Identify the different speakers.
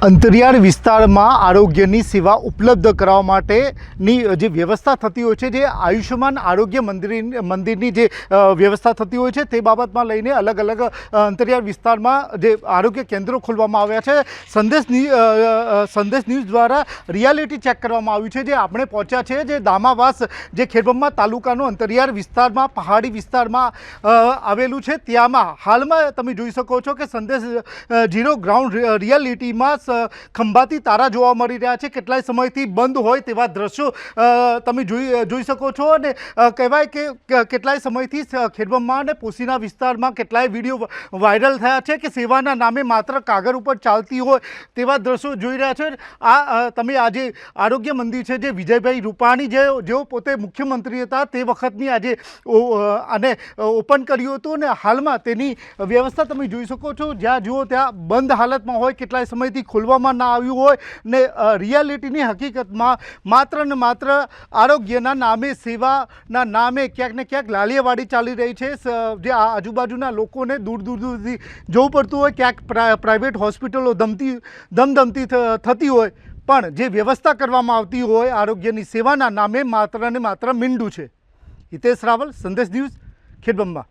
Speaker 1: અંતરિયાળ વિસ્તારમાં આરોગ્યની સેવા ઉપલબ્ધ કરાવવા માટેની જે વ્યવસ્થા થતી હોય છે, જે આયુષ્યમાન આરોગ્ય મંદિરની જે વ્યવસ્થા થતી હોય છે, તે બાબતમાં લઈને અલગ અલગ અંતરિયાળ વિસ્તારમાં જે આરોગ્ય કેન્દ્રો ખોલવામાં આવ્યા છે. સંદેશ ન્યૂઝ દ્વારા રિયાલિટી ચેક કરવામાં આવ્યું છે. જે આપણે પહોંચ્યા છે, જે દામાવાસ જે ખેડબ્રહ્મા તાલુકાનો અંતરિયાળ વિસ્તારમાં પહાડી વિસ્તારમાં આવેલું છે, ત્યાંમાં હાલમાં તમે જોઈ શકો છો કે સંદેશ ઝીરો ગ્રાઉન્ડ રિયાલિટીમાં ખંભાતી તારા જોવા મળી રહ્યા છે. કેટલાય સમયથી બંધ હોય તેવા દ્રશ્યો તમે જોઈ શકો છો. અને કહેવાય કે કેટલાય સમયથી ખેડબ્રહ્મા અને પોશીના વિસ્તારમાં કેટલાય વિડીયો વાયરલ થયા છે કે સેવાના નામે માત્ર કાગળ ઉપર ચાલતી હોય તેવા દ્રશ્યો જોઈ રહ્યા છે. તમે આજે આરોગ્ય મંદિર છે, જે વિજયભાઈ રૂપાણી જેઓ પોતે મુખ્યમંત્રી હતા તે વખતની આજે આને ઓપન કર્યું હતું, અને હાલમાં તેની વ્યવસ્થા તમે જોઈ શકો છો. જ્યાં જુઓ ત્યાં બંધ હાલતમાં હોય, કેટલાય સમયથી ખોલવામાં ના આવ્યું હોય, ને રિયાલિટીની હકીકતમાં માત્ર ને માત્ર આરોગ્યના નામે, સેવાના નામે ક્યાંક ને ક્યાંક લાલિયાવાડી ચાલી રહી છે. જે આજુબાજુના લોકોને દૂર દૂરથી જવું પડતું હોય, ક્યાંક પ્રાઇવેટ હોસ્પિટલો ધમધમતી થતી હોય, પણ જે વ્યવસ્થા કરવામાં આવતી હોય આરોગ્યની સેવાના નામે માત્ર ને માત્ર મીંડું છે. હિતેશ રાવલ, સંદેશ ન્યૂઝ, ખેડબ્રહ્મા.